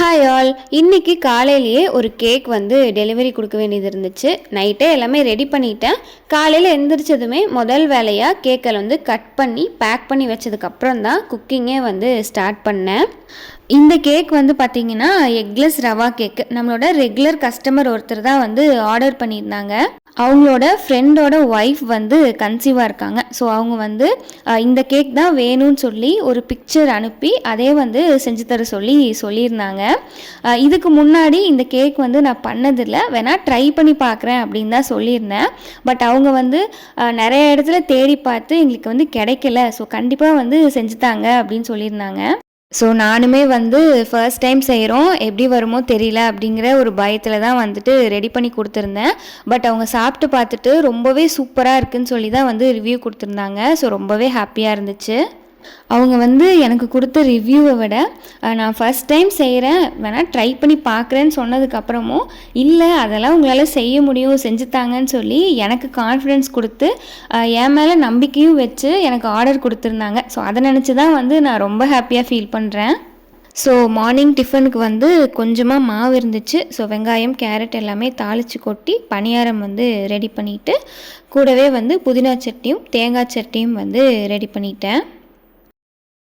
Hi all, இன்றைக்கி காலையிலேயே ஒரு கேக் வந்து டெலிவரி கொடுக்க வேண்டியது இருந்துச்சு. நைட்டே எல்லாமே ரெடி பண்ணிட்டேன். காலையில் எழுந்திரிச்சதுமே முதல் வேலையாக கேக்கை வந்து கட் பண்ணி பேக் பண்ணி வச்சதுக்கப்புறம் தான் குக்கிங்கே வந்து ஸ்டார்ட் பண்ணேன். இந்த கேக் வந்து பார்த்திங்கன்னா எக்லெஸ் ரவா கேக்கு. நம்மளோட ரெகுலர் கஸ்டமர் ஒருத்தர் தான் வந்து ஆர்டர் பண்ணியிருந்தாங்க. அவங்களோட ஃப்ரெண்டோட ஒய்ஃப் வந்து கன்சீவாக இருக்காங்க. ஸோ அவங்க வந்து இந்த கேக் தான் வேணும்னு சொல்லி ஒரு பிக்சர் அனுப்பி அதே வந்து செஞ்சு தர சொல்லியிருந்தாங்க. இதுக்கு முன்னாடி இந்த கேக் வந்து நான் பண்ணதில்லை, வேணால் ட்ரை பண்ணி பார்க்குறேன் அப்படின்னு தான் சொல்லியிருந்தேன். பட் அவங்க வந்து நிறைய இடத்துல தேடி பார்த்து எங்களுக்கு வந்து கிடைக்கல, ஸோ கண்டிப்பாக வந்து செஞ்சுத்தாங்க அப்படின்னு சொல்லியிருந்தாங்க. ஸோ நானுமே வந்து ஃபர்ஸ்ட் டைம் செய்கிறோம், எப்படி வருமோ தெரியல அப்படிங்கிற ஒரு பயத்தில் தான் வந்துட்டு ரெடி பண்ணி கொடுத்துருந்தேன். பட் அவங்க சாப்பிட்டு பார்த்துட்டு ரொம்பவே சூப்பராக இருக்குதுன்னு சொல்லி தான் வந்து ரிவ்யூ கொடுத்துருந்தாங்க. ஸோ ரொம்பவே ஹாப்பியாக இருந்துச்சு. அவங்க வந்து எனக்கு கொடுத்த ரிவ்யூவை விட நான் ஃபஸ்ட் டைம் செய்கிறேன், வேணால் ட்ரை பண்ணி பார்க்குறேன்னு சொன்னதுக்கப்புறமும் இல்லை அதெல்லாம் உங்களால் செய்ய முடியும், செஞ்சுத்தாங்கன்னு சொல்லி எனக்கு கான்ஃபிடென்ஸ் கொடுத்து என் மேலே நம்பிக்கையும் வச்சு எனக்கு ஆர்டர் கொடுத்துருந்தாங்க. ஸோ அதை நினச்சி தான் வந்து நான் ரொம்ப ஹாப்பியாக ஃபீல் பண்ணுறேன். ஸோ மார்னிங் டிஃபனுக்கு வந்து கொஞ்சமாக மாவு இருந்துச்சு. ஸோ வெங்காயம், கேரட் எல்லாமே தாளித்து கொட்டி பணியாரம் வந்து ரெடி பண்ணிவிட்டு கூடவே வந்து புதினா சட்னியும் தேங்காய் சட்னியும் வந்து ரெடி பண்ணிட்டேன்.